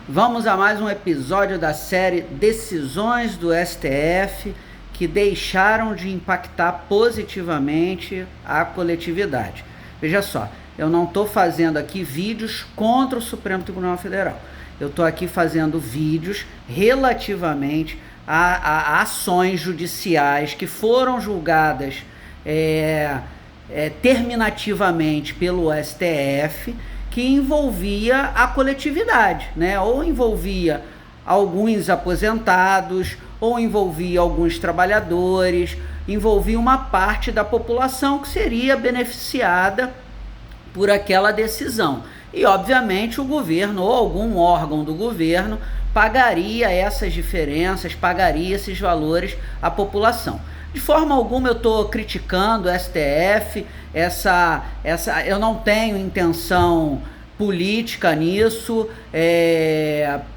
Vamos a mais um episódio da série Decisões do STF que deixaram de impactar positivamente a coletividade. Veja só, eu não estou fazendo aqui vídeos contra o Supremo Tribunal Federal. Eu estou aqui fazendo vídeos relativamente a ações judiciais que foram julgadas terminativamente pelo STF, que envolvia a coletividade, né? Ou envolvia alguns aposentados, ou envolvia alguns trabalhadores, envolvia uma parte da população que seria beneficiada por aquela decisão. E, obviamente, o governo ou algum órgão do governo pagaria essas diferenças, pagaria esses valores à população. De forma alguma eu estou criticando o STF, eu não tenho intenção política nisso.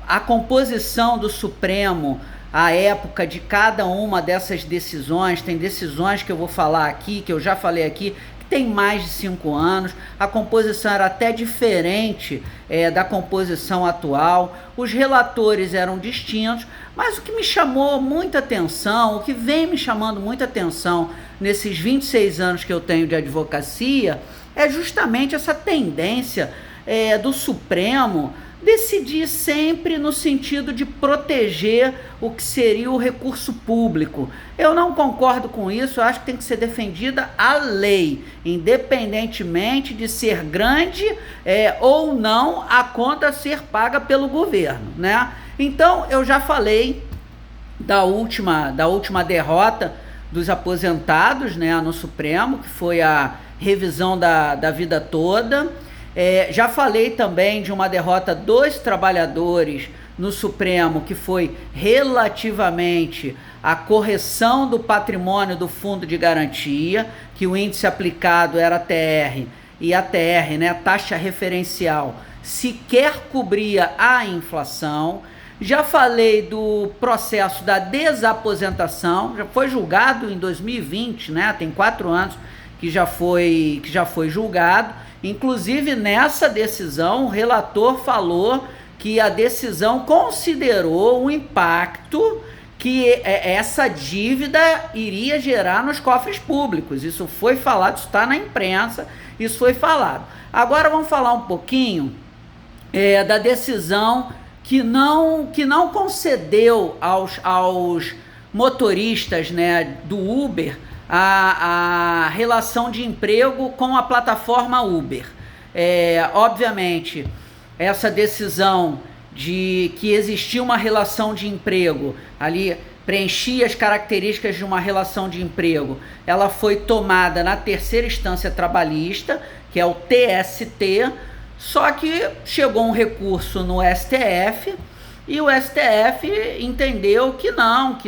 A composição do Supremo, a época de cada uma dessas decisões, tem decisões que eu vou falar aqui, que eu já falei aqui, que tem mais de 5 anos, a composição era até diferente da composição atual, os relatores eram distintos, mas o que me chamou muita atenção, o que vem me chamando muita atenção nesses 26 anos que eu tenho de advocacia, é justamente essa tendência do Supremo decidir sempre no sentido de proteger o que seria o recurso público. Eu não concordo com isso, eu acho que tem que ser defendida a lei, independentemente de ser grande ou não a conta ser paga pelo governo, né? Então, eu já falei da última derrota dos aposentados, né, no Supremo, que foi a revisão da vida toda. Já falei também de uma derrota dos trabalhadores no Supremo, que foi relativamente à correção do patrimônio do Fundo de Garantia, que o índice aplicado era TR, e a TR, né, taxa referencial, sequer cobria a inflação. Já falei do processo da desaposentação, já foi julgado em 2020, né, tem 4 anos que já foi julgado. Inclusive, nessa decisão, o relator falou que a decisão considerou o impacto que essa dívida iria gerar nos cofres públicos. Isso foi falado, isso está na imprensa, isso foi falado. Agora vamos falar um pouquinho da decisão que não concedeu aos motoristas, né, do Uber a relação de emprego com a plataforma Uber. Obviamente, essa decisão de que existia uma relação de emprego ali, preenchia as características de uma relação de emprego, ela foi tomada na terceira instância trabalhista, que é o TST, só que chegou um recurso no STF e o STF entendeu que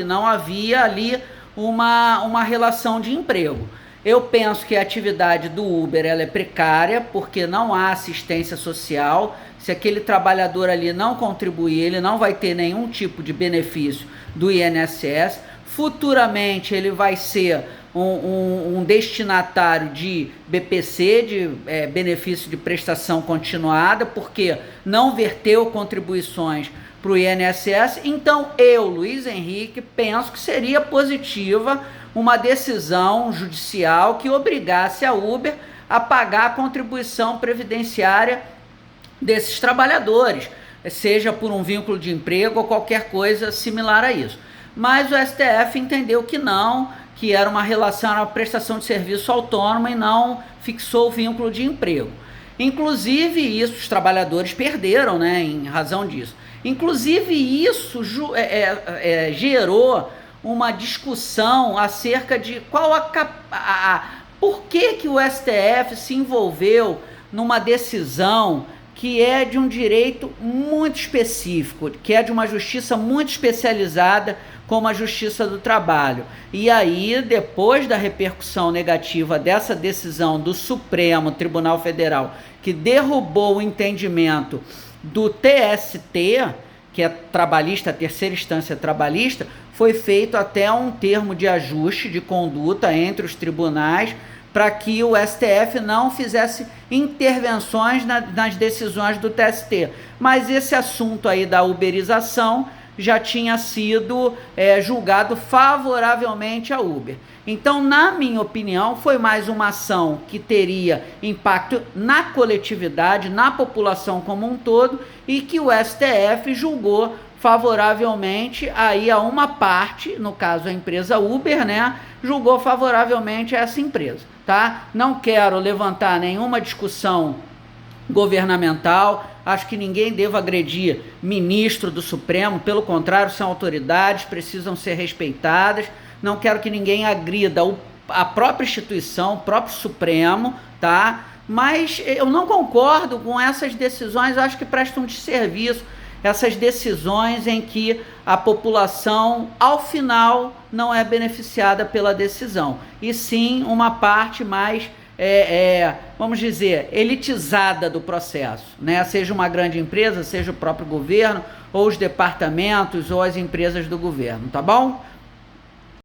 não havia ali uma relação de emprego. Eu penso que a atividade do Uber ela é precária, porque não há assistência social. Se aquele trabalhador ali não contribuir, ele não vai ter nenhum tipo de benefício do INSS. Futuramente ele vai ser um destinatário de BPC, de benefício de prestação continuada, porque não verteu contribuições para o INSS. Então eu, Luiz Henrique, penso que seria positiva uma decisão judicial que obrigasse a Uber a pagar a contribuição previdenciária desses trabalhadores, seja por um vínculo de emprego ou qualquer coisa similar a isso. Mas o STF entendeu que não, que era uma relação, era uma prestação de serviço autônoma e não fixou o vínculo de emprego. Inclusive isso os trabalhadores perderam, né, em razão disso. Inclusive isso gerou uma discussão acerca de por que o STF se envolveu numa decisão que é de um direito muito específico, que é de uma justiça muito especializada, como a Justiça do Trabalho. E aí, depois da repercussão negativa dessa decisão do Supremo Tribunal Federal, que derrubou o entendimento do TST, que é trabalhista, a terceira instância trabalhista, foi feito até um termo de ajuste de conduta entre os tribunais para que o STF não fizesse intervenções nas decisões do TST. Mas esse assunto aí da uberização já tinha sido julgado favoravelmente à Uber. Então, na minha opinião, foi mais uma ação que teria impacto na coletividade, na população como um todo, e que o STF julgou favoravelmente aí a uma parte, no caso a empresa Uber, né, julgou favoravelmente a essa empresa, tá? Não quero levantar nenhuma discussão governamental, acho que ninguém deva agredir ministro do Supremo, pelo contrário, são autoridades, precisam ser respeitadas, não quero que ninguém agrida a própria instituição, o próprio Supremo, tá? Mas eu não concordo com essas decisões, eu acho que prestam desserviço, essas decisões em que a população, ao final, não é beneficiada pela decisão, e sim uma parte mais, vamos dizer, elitizada do processo, né? Seja uma grande empresa, seja o próprio governo, ou os departamentos, ou as empresas do governo, tá bom?